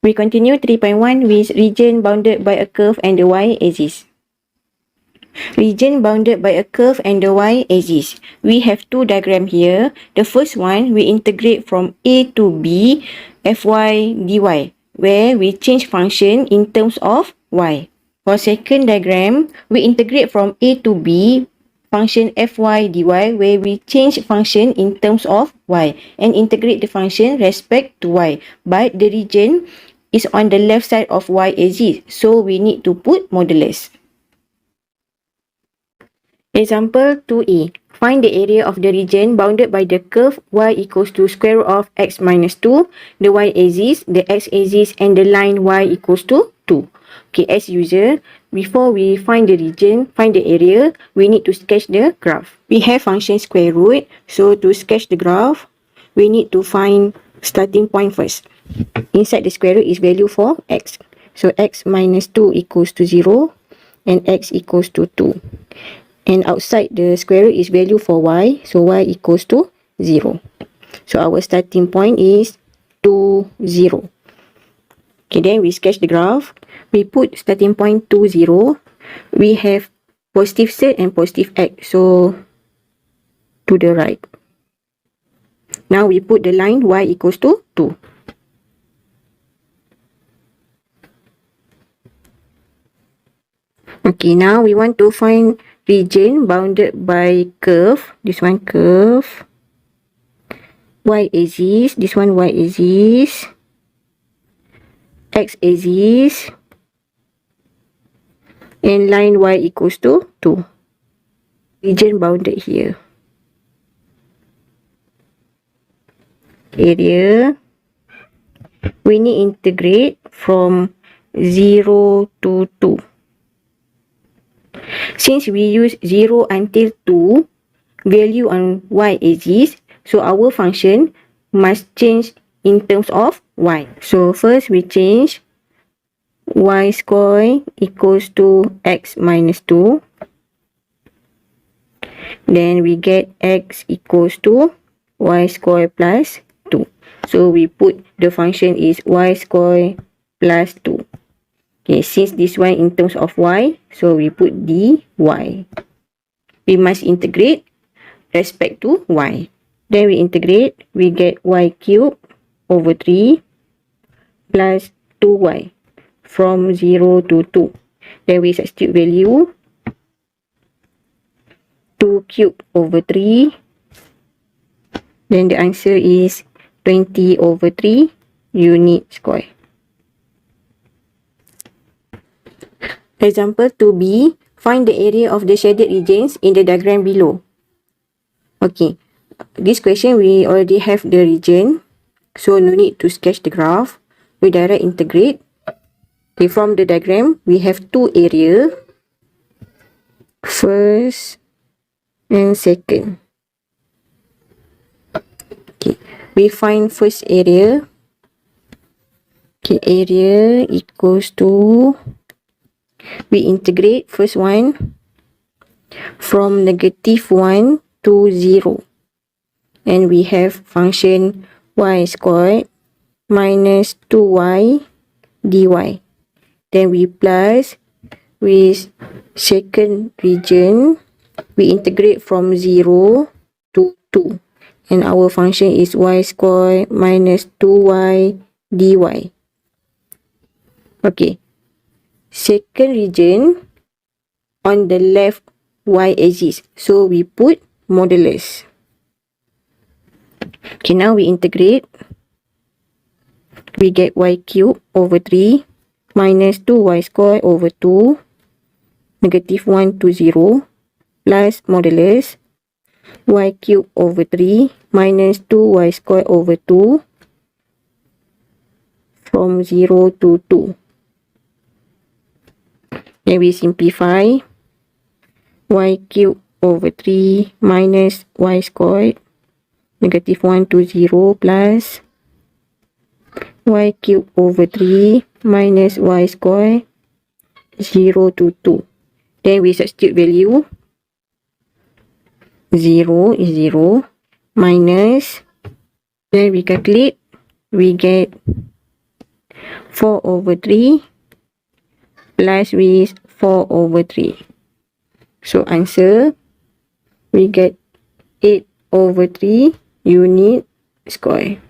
We continue 3.1 with region bounded by a curve and the y-axis. Region bounded by a curve and the y-axis. We have two diagrams here. The first one, we integrate from a to b, fy dy, where we change function in terms of y. For second diagram, we integrate from a to b, function fy dy, where we change function in terms of y and integrate the function respect to y. But the region is on the left side of y-axis, so we need to put modulus. Example 2a. Find the area of the region bounded by the curve y equals to square root of x minus 2, the y-axis, the x-axis, and the line y equals to 2. Okay, as usual, before we find the region, find the area, we need to sketch the graph. We have function square root, so to sketch the graph, we need to find starting point first. Inside the square root is value for x. So x minus 2 equals to 0 and x equals to 2. And outside the square root is value for y, so y equals to 0. So our starting point is 2, 0. Okay, then we sketch the graph. We put starting point 2, 0. We have positive z and positive x, so to the right. Now we put the line y equals to 2. Okay, now we want to find region bounded by curve. This one curve. Y-axis. This one y-axis. X-axis. And line y equals to 2. Region bounded here. Area. We need integrate from 0 to 2. Since we use 0 until 2 value on y-axis, so our function must change in terms of y. So first we change y square equals to x minus 2. Then we get x equals to y square plus 2. So we put the function is y square plus 2. Okay, since this one in terms of y, so we put dy. We must integrate respect to y. Then we integrate, we get y cubed over 3 plus 2y from 0 to 2. Then we substitute value 2 cubed over 3. Then the answer is 20 over 3 unit square. Example 2b. Find the area of the shaded regions in the diagram below. Okay, this question we already have the region, so no need to sketch the graph. We direct integrate. Okay, from the diagram, we have two areas. First and second. Okay, we find first area. Okay, area equals to, we integrate first one from -1 to 0. And we have function y squared minus 2y dy. Then we plus with second region, we integrate from 0 to 2. And our function is y squared minus 2y dy. Okay. Second region on the left y-axis. So we put modulus. Okay, now we integrate. We get y cubed over 3 minus 2y squared over 2, -1 to 0, plus modulus y cubed over 3 minus 2y squared over 2 from 0 to 2. Then we simplify. Y cubed over 3 minus y squared, -1 to 0, plus y cubed over 3 minus y squared, 0 to 2. Then we substitute value. 0 is 0, minus, then we calculate, we get 4 over 3 plus with 4 over 3. So answer, we get 8 over 3 unit square.